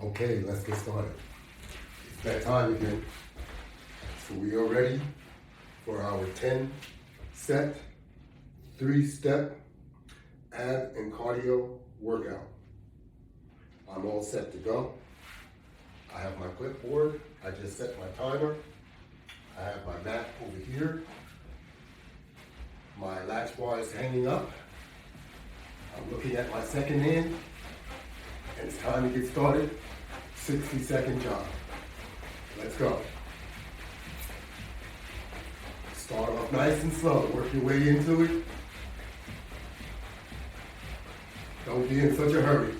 Okay, let's get started. It's that time again. So we are ready for our 10-set, 3-step ab and cardio workout. I'm all set to go. I have my clipboard. I just set my timer. I have my mat over here. My latch bar is hanging up. I'm looking at my second hand, and it's time to get started. 60-second jog. Let's go. Start off nice and slow. Work your way into it. Don't be in such a hurry.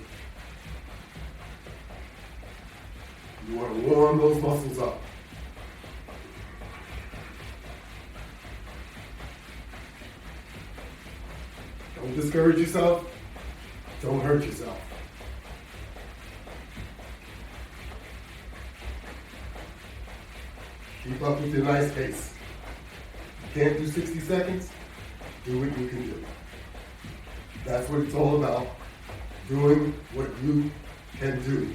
You want to warm those muscles up. Don't discourage yourself. Don't hurt yourself. Keep up with your nice pace. You can't do 60 seconds, do what you can do. That's what it's all about, doing what you can do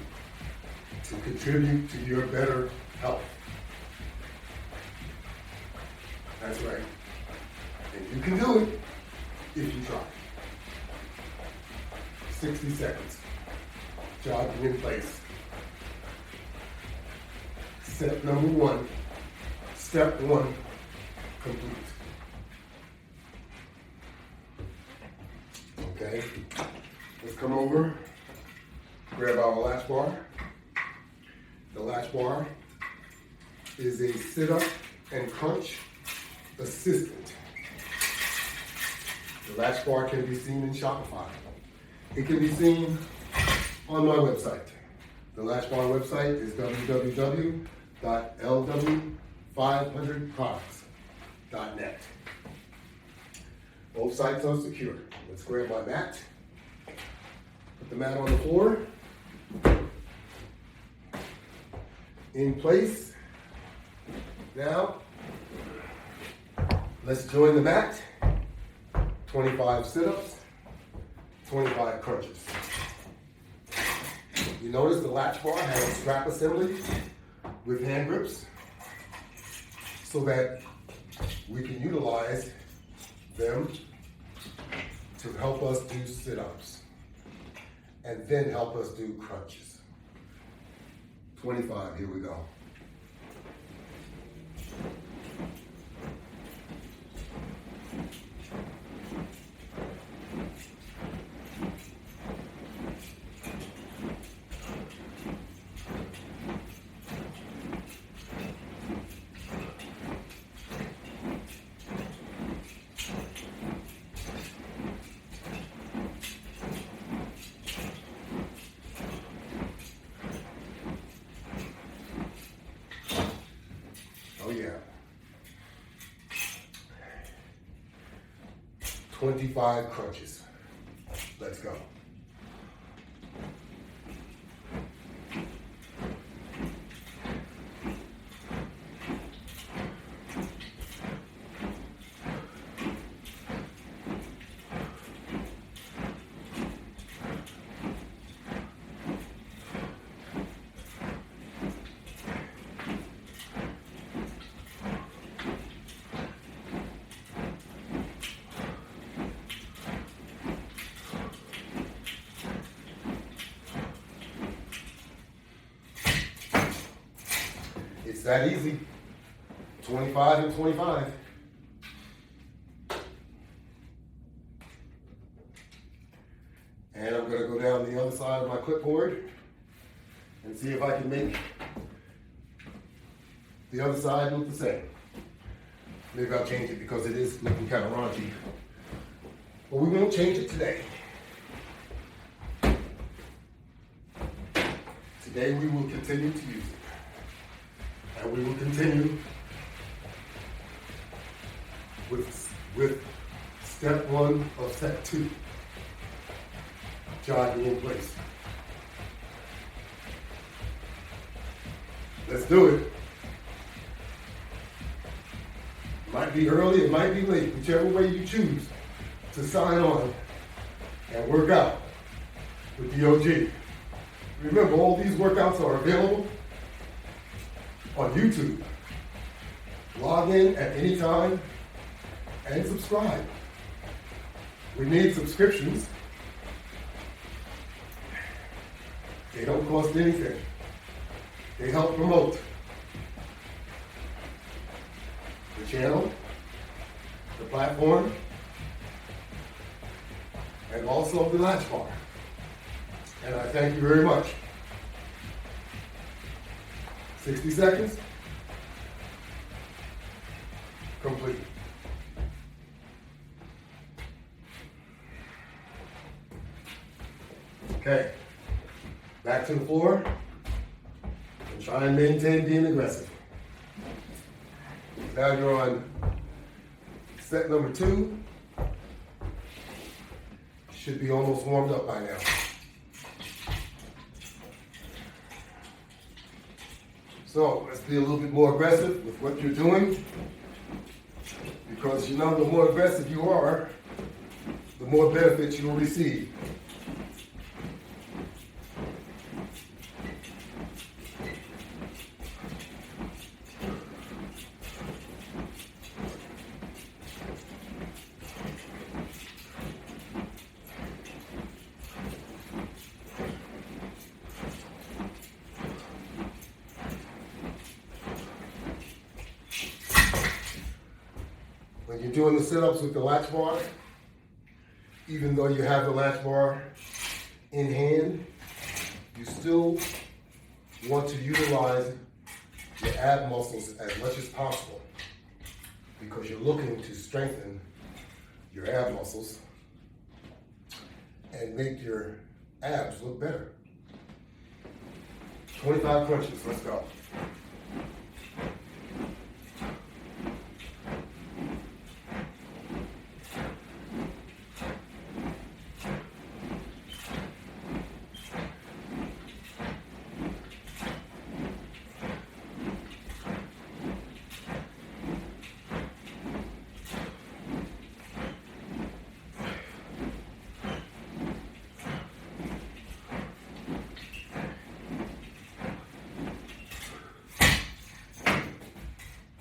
to contribute to your better health. That's right. And you can do it if you try. 60 seconds, jogging in place. Step number 1. Step 1, complete. Okay, let's come over, grab our latch bar. The latch bar is a sit-up and crunch assistant. The latch bar can be seen in Shopify. It can be seen on my website. The Latchbar website is www.lw500products.net. Both sites are secure. Let's grab my mat. Put the mat on the floor. In place. Now, let's join the mat. 25 sit-ups, 25 crunches. You notice the latch bar has a strap assembly with hand grips so that we can utilize them to help us do sit-ups and then help us do crunches. 25, here we go. Oh yeah. 25 crunches. Let's go. It's that easy. 25 and 25. And I'm going to go down the other side of my clipboard and see if I can make the other side look the same. Maybe I'll change it because it is looking kind of raunchy. But we won't change it today. Today we will continue to use it. And we will continue with step 1 of step 2, jogging in place. Let's do it. It might be early, it might be late, whichever way you choose to sign on and work out with the OG. Remember, all these workouts are available on YouTube. Log in at any time and subscribe. We need subscriptions. They don't cost anything. They help promote the channel, the platform, and also the Latchbar. And I thank you very much. 60 seconds. Complete. Okay. Back to the floor. And try and maintain being aggressive. Now you're on set number 2. Should be almost warmed up by now. So let's be a little bit more aggressive with what you're doing, because you know the more aggressive you are, the more benefits you will receive. When you're doing the sit-ups with the latch bar, even though you have the latch bar in hand, you still want to utilize your ab muscles as much as possible, because you're looking to strengthen your ab muscles and make your abs look better. 25 crunches, let's go.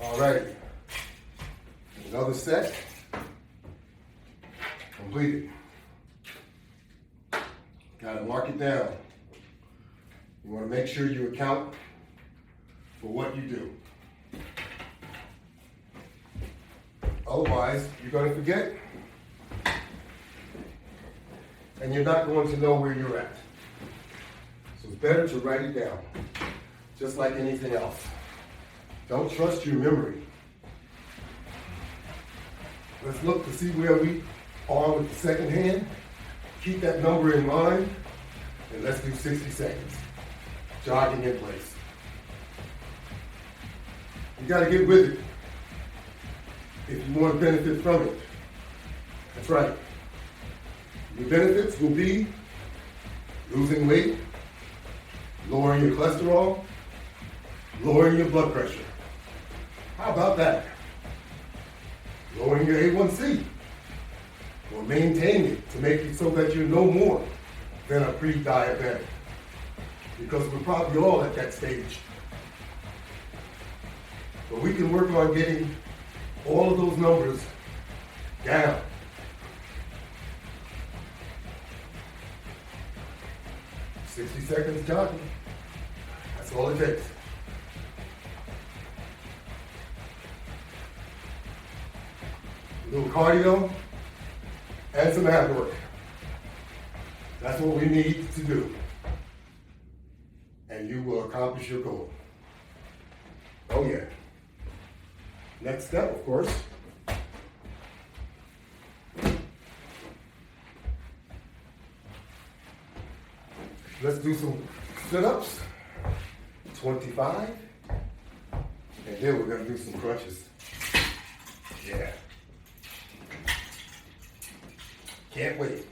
All right, another set, completed. Got to mark it down. You want to make sure you account for what you do. Otherwise, you're going to forget, and you're not going to know where you're at. So it's better to write it down, just like anything else. Don't trust your memory. Let's look to see where we are with the second hand. Keep that number in mind, and let's do 60 seconds. Jogging in place. You got to get with it if you want to benefit from it. That's right. Your benefits will be losing weight, lowering your cholesterol, lowering your blood pressure. How about that? Lowering your A1C, or maintaining it to make it so that you're no more than a pre-diabetic. Because we're probably all at that stage. But we can work on getting all of those numbers down. "60 seconds jogging. That's all it takes. A little cardio and some ab work. That's what we need to do. And you will accomplish your goal. Oh yeah. Next step, of course. Let's do some sit-ups. 25. And then we're going to do some crunches. Yeah. Can't wait.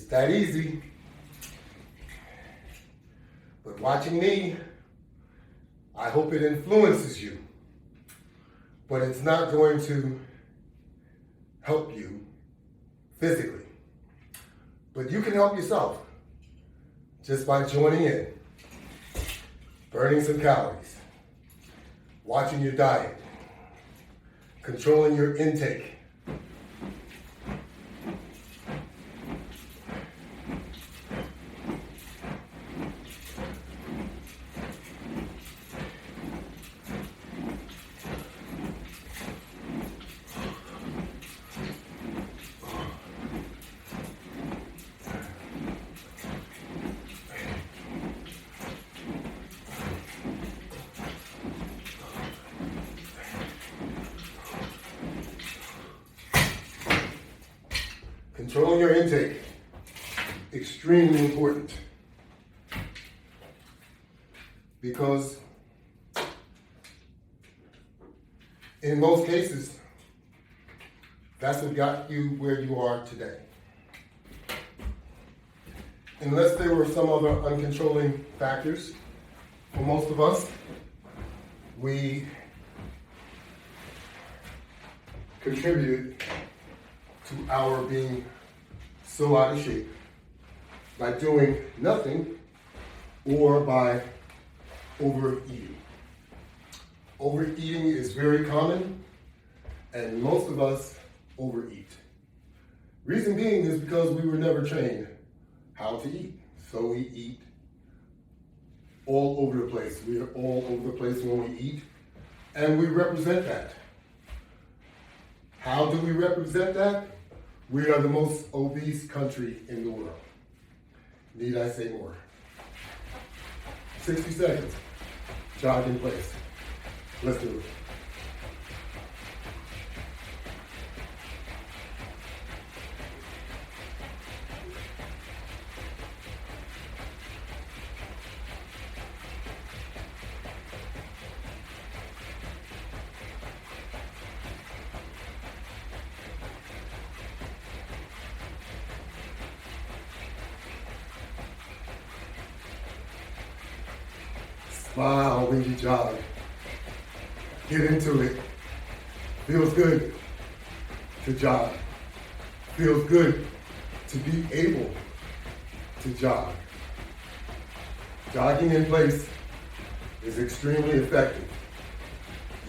It's that easy. But watching me, I hope it influences you. But it's not going to help you physically. But you can help yourself just by joining in, burning some calories, watching your diet, controlling your intake. Controlling your intake, extremely important, because in most cases, that's what got you where you are today. Unless there were some other uncontrolling factors, for most of us, we contributed to our being so out of shape by doing nothing or by overeating. Overeating is very common, and most of us overeat. Reason being is because we were never trained how to eat. So we eat all over the place. We are all over the place when we eat, and we represent that. How do we represent that? We are the most obese country in the world. Need I say more? 60 seconds. Jog in place. Let's do it. Smile when you jog. Get into it. Feels good to jog. Feels good to be able to jog. Jogging in place is extremely effective.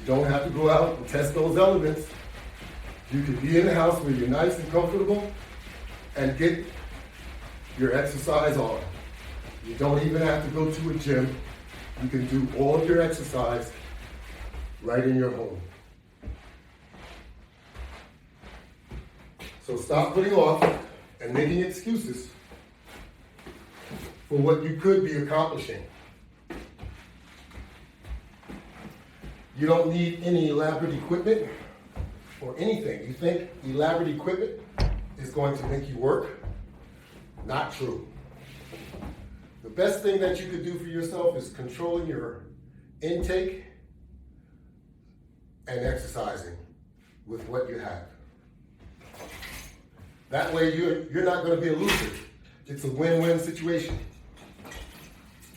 You don't have to go out and test those elements. You can be in the house where you're nice and comfortable and get your exercise on. You don't even have to go to a gym. You can do all of your exercise right in your home. So stop putting off and making excuses for what you could be accomplishing. You don't need any elaborate equipment or anything. You think elaborate equipment is going to make you work? Not true. The best thing that you could do for yourself is controlling your intake and exercising with what you have. That way you're not going to be a loser. It's a win-win situation.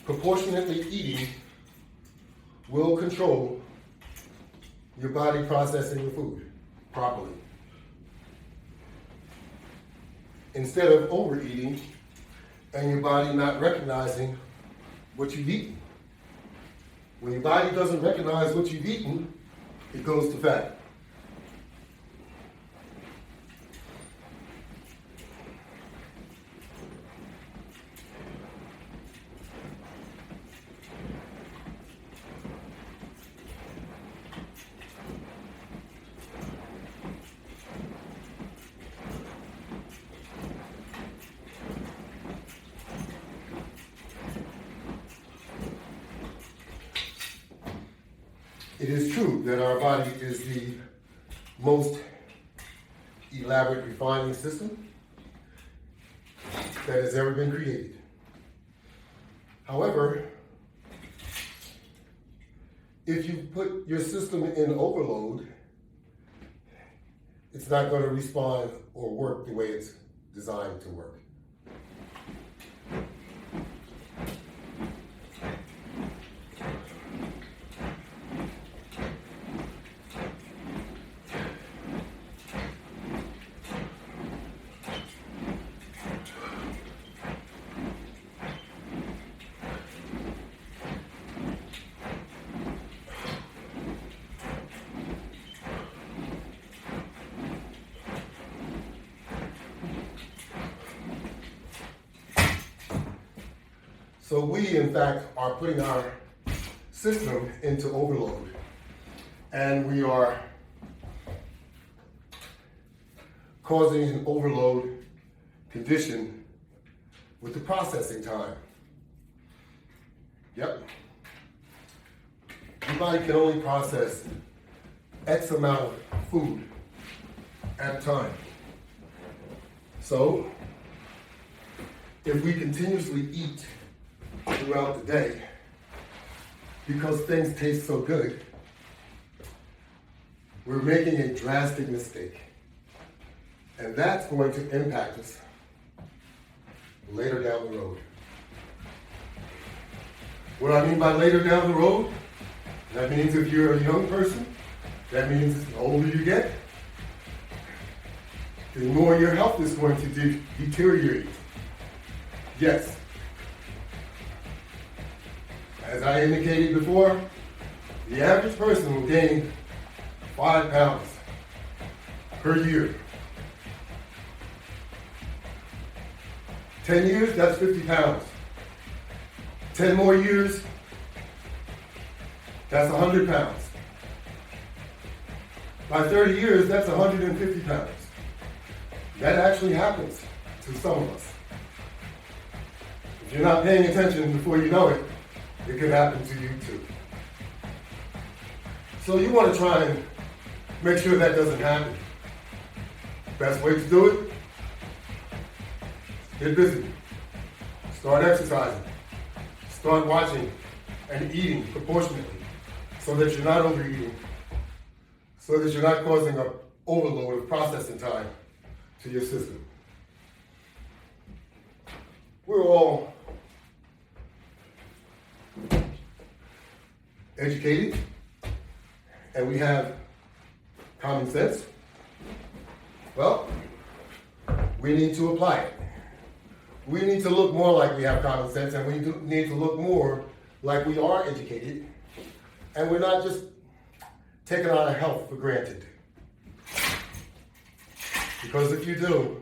Proportionately eating will control your body processing the food properly. Instead of overeating and your body not recognizing what you've eaten. When your body doesn't recognize what you've eaten, it goes to fat. It is true that our body is the most elaborate refining system that has ever been created. However, if you put your system in overload, it's not going to respond or work the way it's designed to work. So we, in fact, are putting our system into overload. And we are causing an overload condition with the processing time. Yep. Your body can only process X amount of food at a time. So, if we continuously eat throughout the day, because things taste so good, we're making a drastic mistake. And that's going to impact us later down the road. What I mean by later down the road, that means if you're a young person, that means the older you get, the more your health is going to deteriorate. Yes. As I indicated before, the average person will gain 5 pounds per year. 10 years, that's 50 pounds. 10 more years, that's 100 pounds. By 30 years, that's 150 pounds. That actually happens to some of us. If you're not paying attention before you know it, it could happen to you too. So you want to try and make sure that doesn't happen. Best way to do it, get busy. Start exercising. Start watching and eating proportionately so that you're not overeating, so that you're not causing an overload of processing time to your system. We're all educated and we have common sense. Well, we need to apply it. We need to look more like we have common sense, and we need to look more like we are educated, and we're not just taking our health for granted. Because if you do,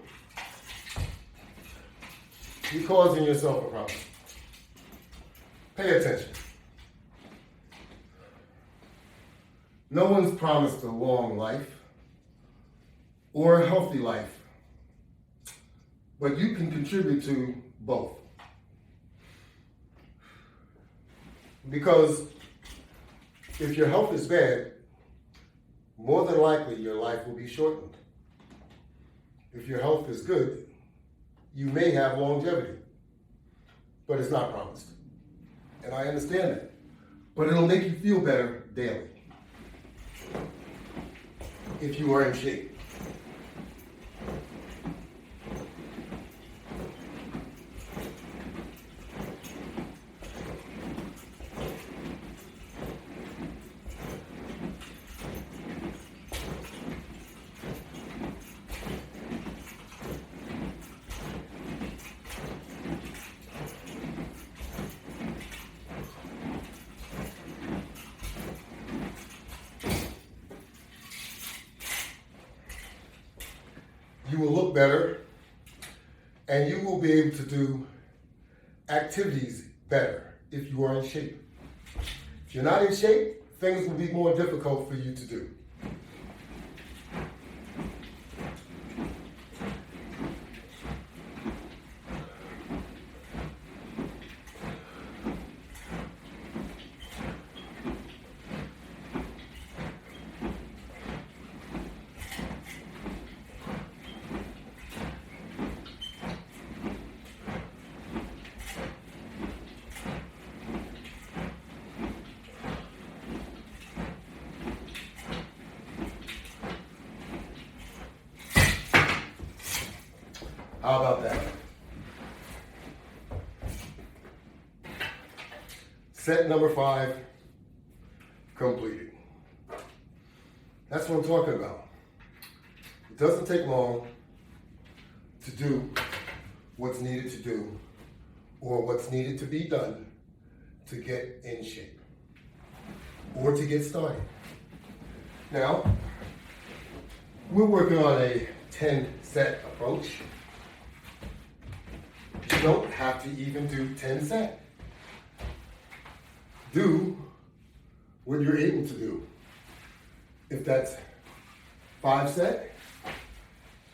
you're causing yourself a problem. Pay attention. No one's promised a long life or a healthy life, but you can contribute to both. Because if your health is bad, more than likely your life will be shortened. If your health is good, you may have longevity, but it's not promised. And I understand that. But it'll make you feel better daily if you are in shape. You will look better, and you will be able to do activities better if you are in shape. If you're not in shape, things will be more difficult for you to do. How about that? Set number 5, completed. That's what I'm talking about. It doesn't take long to do what's needed to do or what's needed to be done to get in shape or to get started. Now, we're working on a 10-set approach. You don't have to even do 10 set. do what you're able to do. If that's 5 set,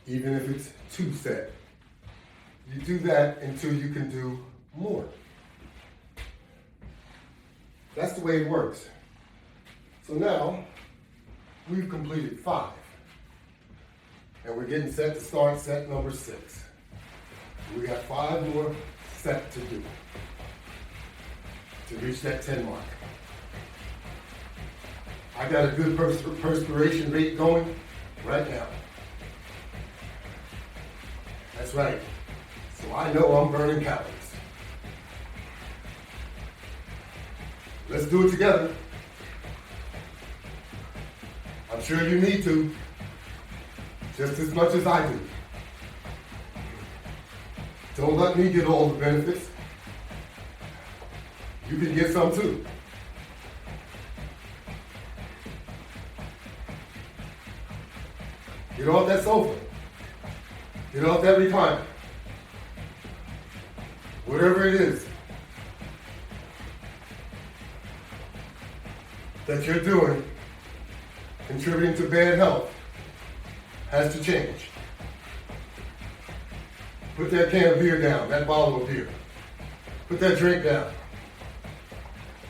even if it's 2 set, you do that until you can do more. That's the way it works. So now, we've completed 5. And we're getting set to start set number 6. We got 5 more sets to do to reach that 10 mark. I got a good perspiration rate going right now. That's right. So I know I'm burning calories. Let's do it together. I'm sure you need to, just as much as I do. Don't let me get all the benefits. You can get some too. Get off that sofa. Get off that recliner. Whatever it is that you're doing, contributing to bad health, has to change. Put that can of beer down, that bottle of beer. Put that drink down.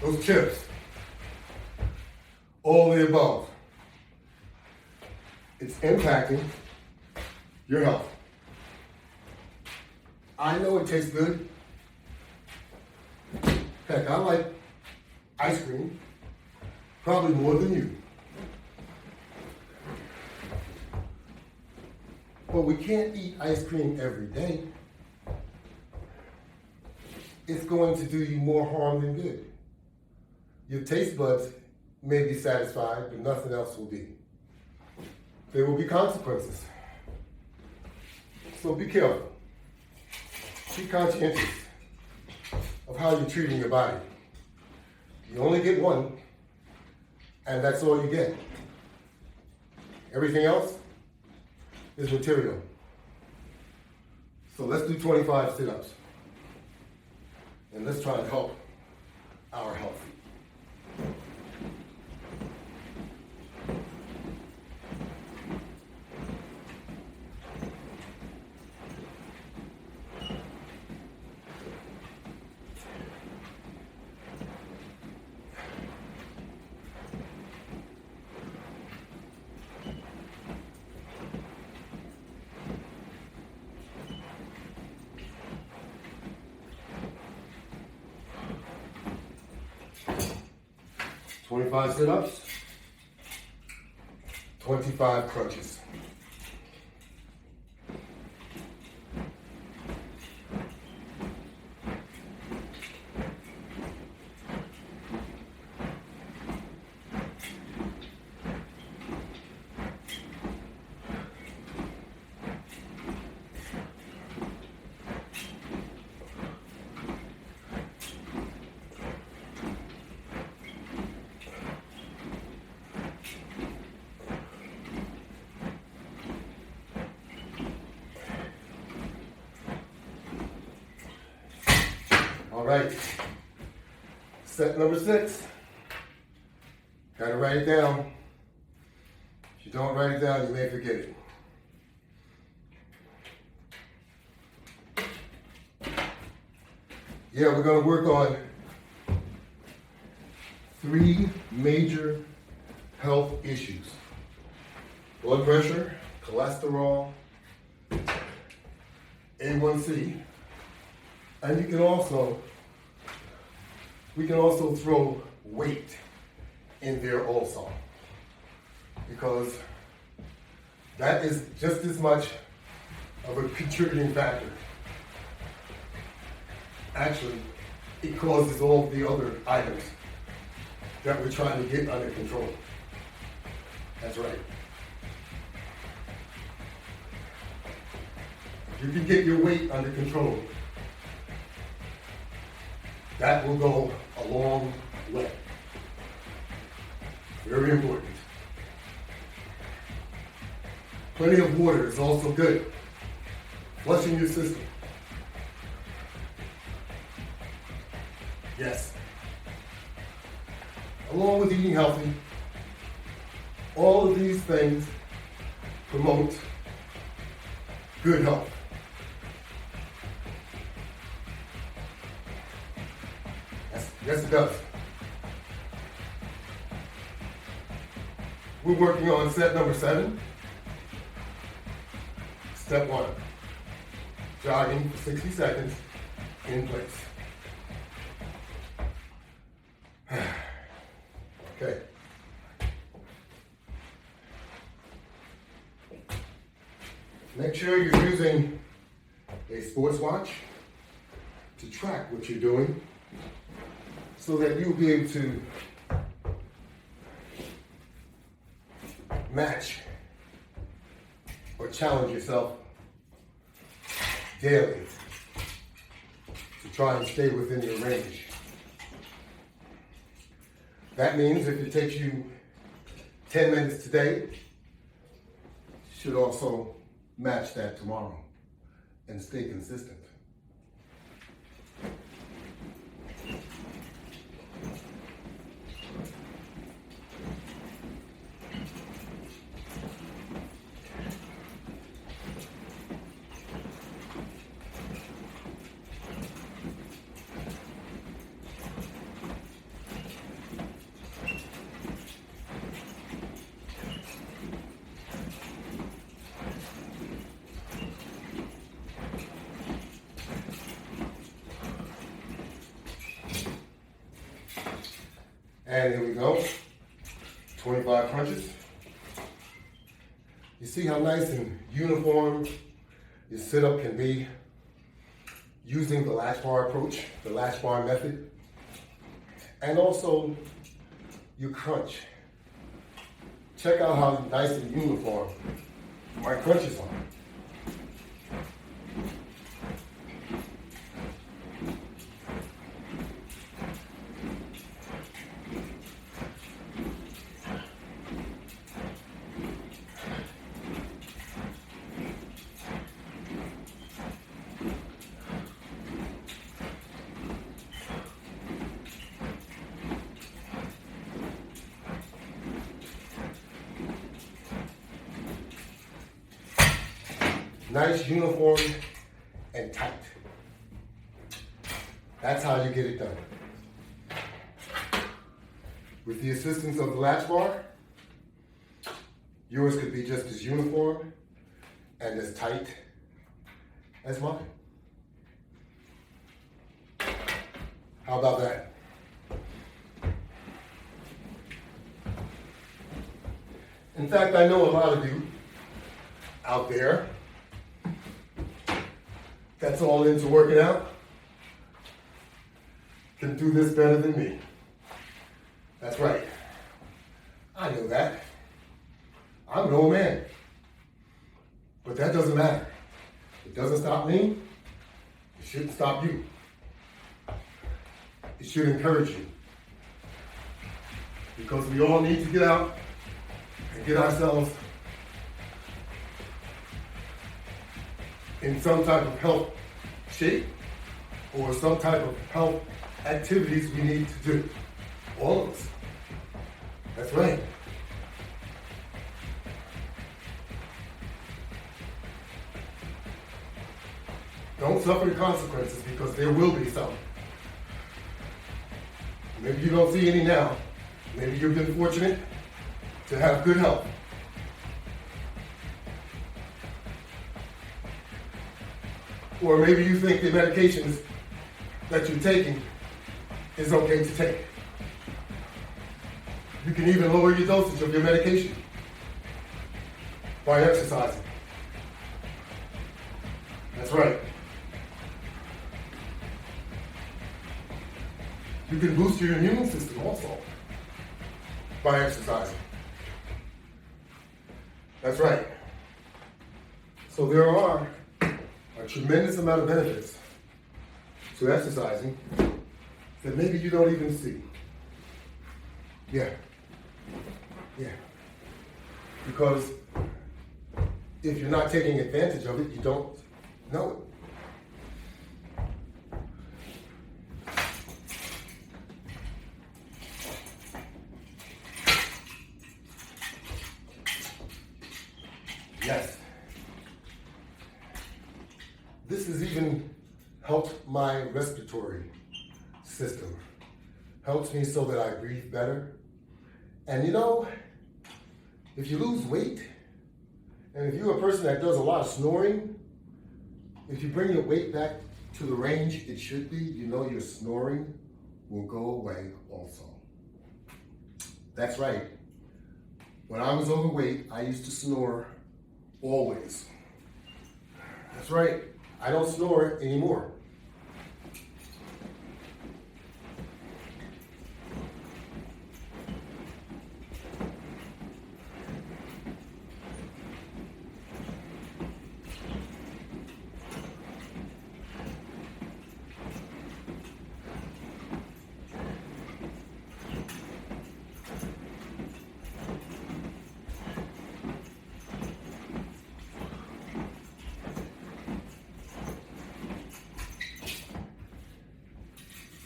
Those chips. All the above. It's impacting your health. I know it tastes good. Heck, I like ice cream probably more than you. But we can't eat ice cream every day. It's going to do you more harm than good. Your taste buds may be satisfied, but nothing else will be. There will be consequences. So be careful. Be conscientious of how you're treating your body. You only get one, and that's all you get. Everything else is material. So let's do 25 sit-ups. And let's try and help our health. Twenty-five sit-ups, 25 crunches. All right, set number 6. Gotta write it down. If you don't write it down, you may forget it. Yeah, we're gonna work on 3 major health issues: blood pressure, cholesterol, A1C, and we can also throw weight in there also, because that is just as much of a contributing factor. Actually, it causes all the other items that we're trying to get under control. That's right. If you can get your weight under control, that will go a long way. Very important. Plenty of water is also good. Flushing your system. Yes. along with eating healthy, all of these things promote good health. Yes, it does. We're working on set number 7. Step 1, jogging for 60 seconds in place. Okay. Make sure you're using a sports watch to track what you're doing so that you'll be able to match or challenge yourself daily to try and stay within your range. That means if it takes you 10 minutes today, you should also match that tomorrow and stay consistent. And here we go, 25 crunches. You see how nice and uniform your sit-up can be using the Latchbar approach, the Latchbar method, and also your crunch. Check out how nice and uniform my crunches are. Nice, uniform, and tight. That's how you get it done. With the assistance of the Latchbar, yours could be just as uniform and as tight as mine. How about that? In fact, I know a lot of you out there that's all into working out can do this better than me. That's right. I know that. I'm an old man. But that doesn't matter. It doesn't stop me. It shouldn't stop you. It should encourage you. Because we all need to get out and get ourselves in some type of health shape or some type of health activities we need to do. All of us. That's right. Don't suffer the consequences because there will be some. Maybe you don't see any now. Maybe you've been fortunate to have good health. Or maybe you think the medications that you're taking is okay to take. You can even lower your dosage of your medication by exercising. That's right. You can boost your immune system also by exercising. That's right. So there are a tremendous amount of benefits to exercising that maybe you don't even see. Yeah. Because if you're not taking advantage of it, you don't know it. helps my respiratory system. Helps me so that I breathe better. And you know, if you lose weight, and if you're a person that does a lot of snoring, if you bring your weight back to the range it should be, you know your snoring will go away also. That's right. When I was overweight, I used to snore always. That's right. I don't snore anymore.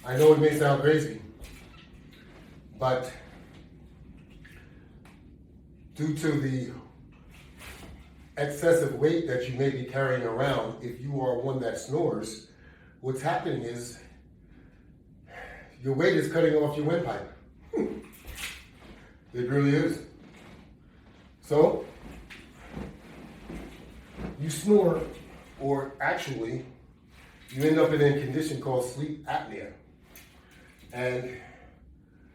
I know it may sound crazy, but due to the excessive weight that you may be carrying around, if you are one that snores, what's happening is your weight is cutting off your windpipe. It really is. So, you snore, or actually, you end up in a condition called sleep apnea. And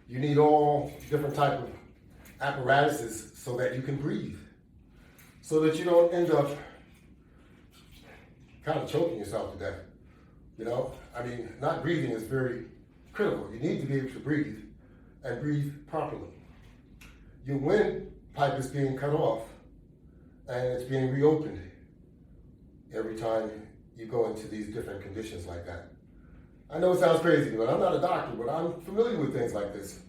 you need all different type of apparatuses so that you can breathe. So that you don't end up kind of choking yourself to death. You know, I mean, not breathing is very critical. You need to be able to breathe and breathe properly. Your windpipe is being cut off and it's being reopened every time you go into these different conditions like that. I know it sounds crazy, but I'm not a doctor, but I'm familiar with things like this.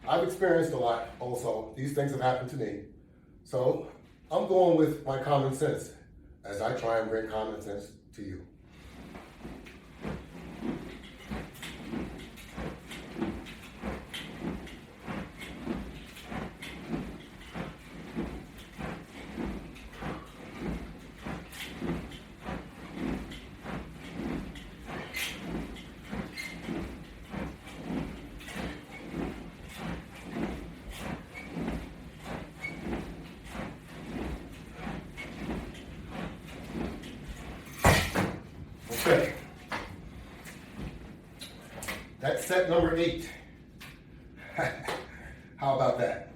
I've experienced a lot also. These things have happened to me. So I'm going with my common sense as I try and bring common sense to you. Okay. That's set number 8. How about that?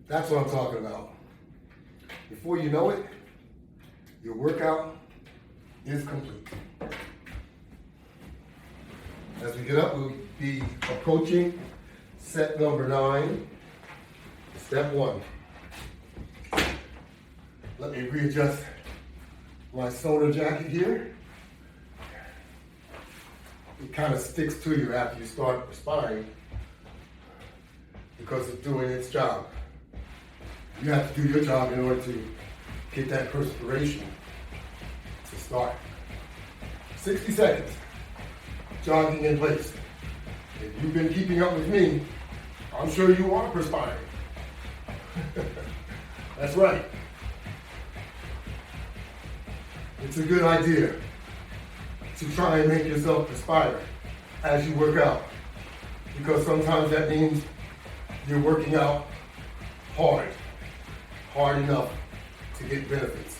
That's what I'm talking about. Before you know it, your workout is complete. As we get up, we'll be approaching set number 9, step 1. Let me readjust my soda jacket here. It kind of sticks to you after you start perspiring because it's doing its job. You have to do your job in order to get that perspiration to start. 60 seconds, jogging in place. If you've been keeping up with me, I'm sure you are perspiring. That's right. It's a good idea to try and make yourself perspire as you work out, because sometimes that means you're working out hard enough to get benefits.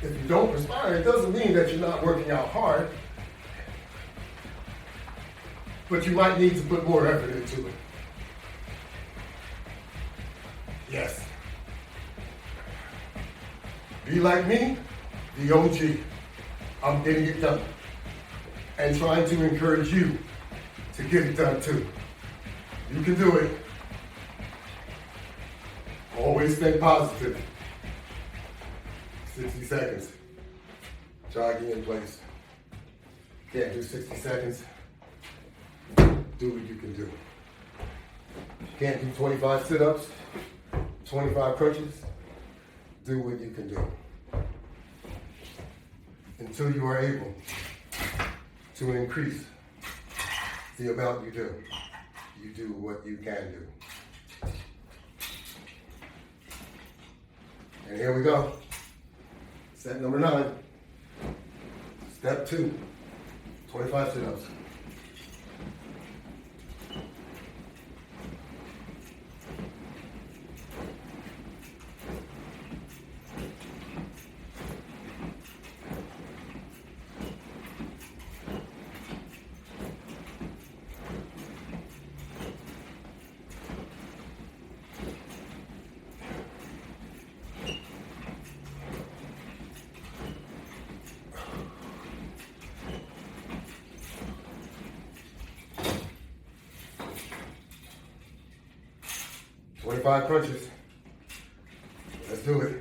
If you don't perspire, it doesn't mean that you're not working out hard, but you might need to put more effort into it. Yes. Be like me, the OG. I'm getting it done and trying to encourage you to get it done too. You can do it. Always stay positive. 60 seconds. Jogging in place. Can't do 60 seconds. Do what you can do. Can't do 25 sit-ups, 25 crunches. Do what you can do. Until you are able to increase the amount you do what you can do. And here we go. Set number 9. Step 2, 25 sit-ups. Five crunches. Let's do it.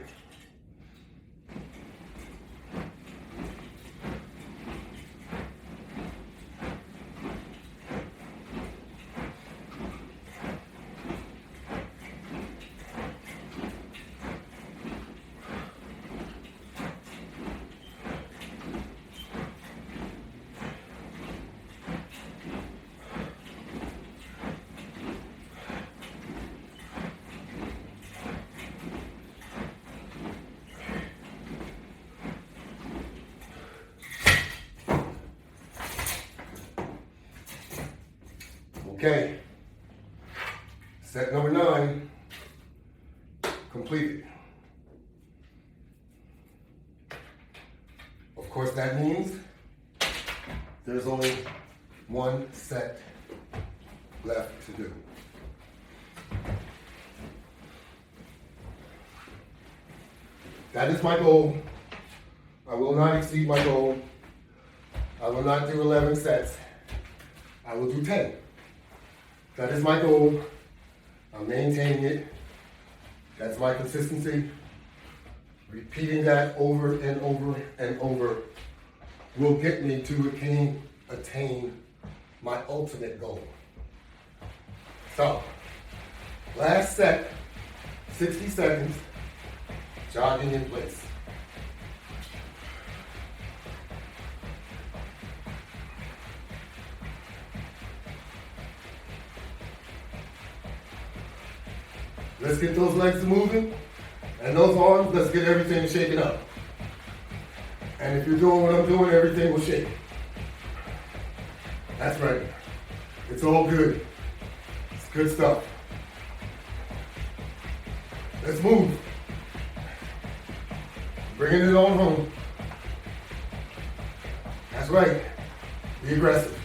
Okay, set number 9, completed. Of course, that means there's only one set left to do. That is my goal. I will not exceed my goal. I will not do 11 sets. I will do 10. That is my goal. I'm maintaining it. That's my consistency. Repeating that over and over and over will get me to attain my ultimate goal. So, last set, 60 seconds, jogging in place. Let's get those legs moving, and those arms, let's get everything shaken up. And if you're doing what I'm doing, everything will shake. That's right. It's all good. It's good stuff. Let's move. Bringing it on home. That's right. Be aggressive.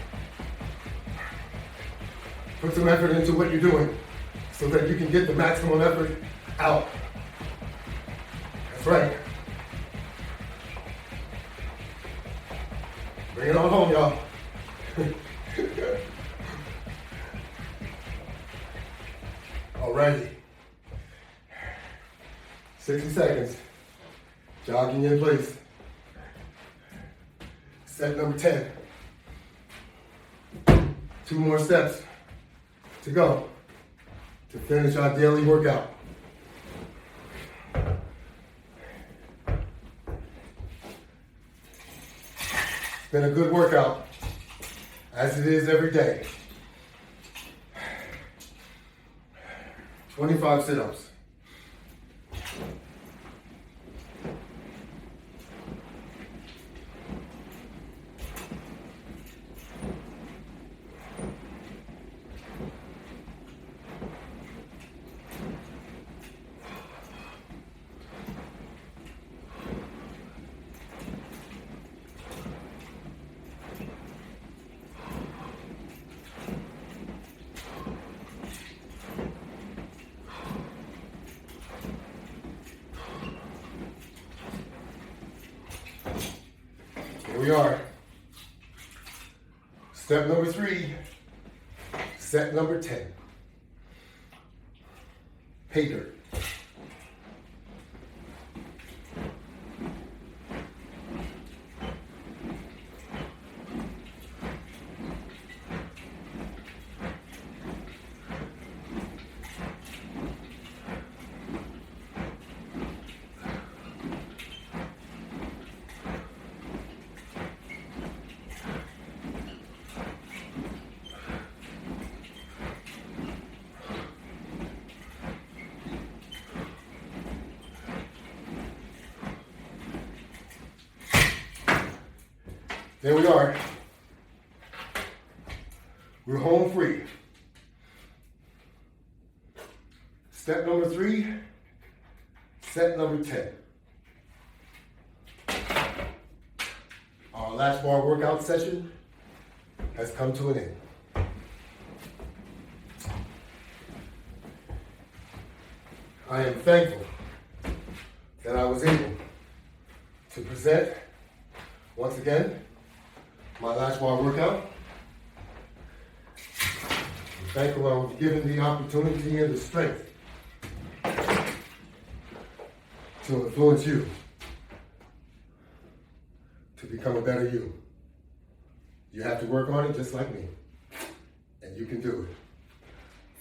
Put some effort into what you're doing, so that you can get the maximum effort out. That's right. Bring it on home, y'all. Alrighty. 60 seconds. Jogging in place. Set number 10. 2 more steps to go to finish our daily workout. It's been a good workout, as it is every day. 25 sit-ups. Here we are. Step number 3, set number 10. Pay dirt. There we are. We're home free. Step number 3, set number 10. Our Latchbar workout session has come to an end. I am thankful that I was able to present, once again, my Latchbar workout. I'm thankful I was given the opportunity and the strength to influence you to become a better you. You have to work on it just like me, and you can do it.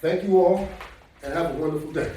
Thank you all, and have a wonderful day.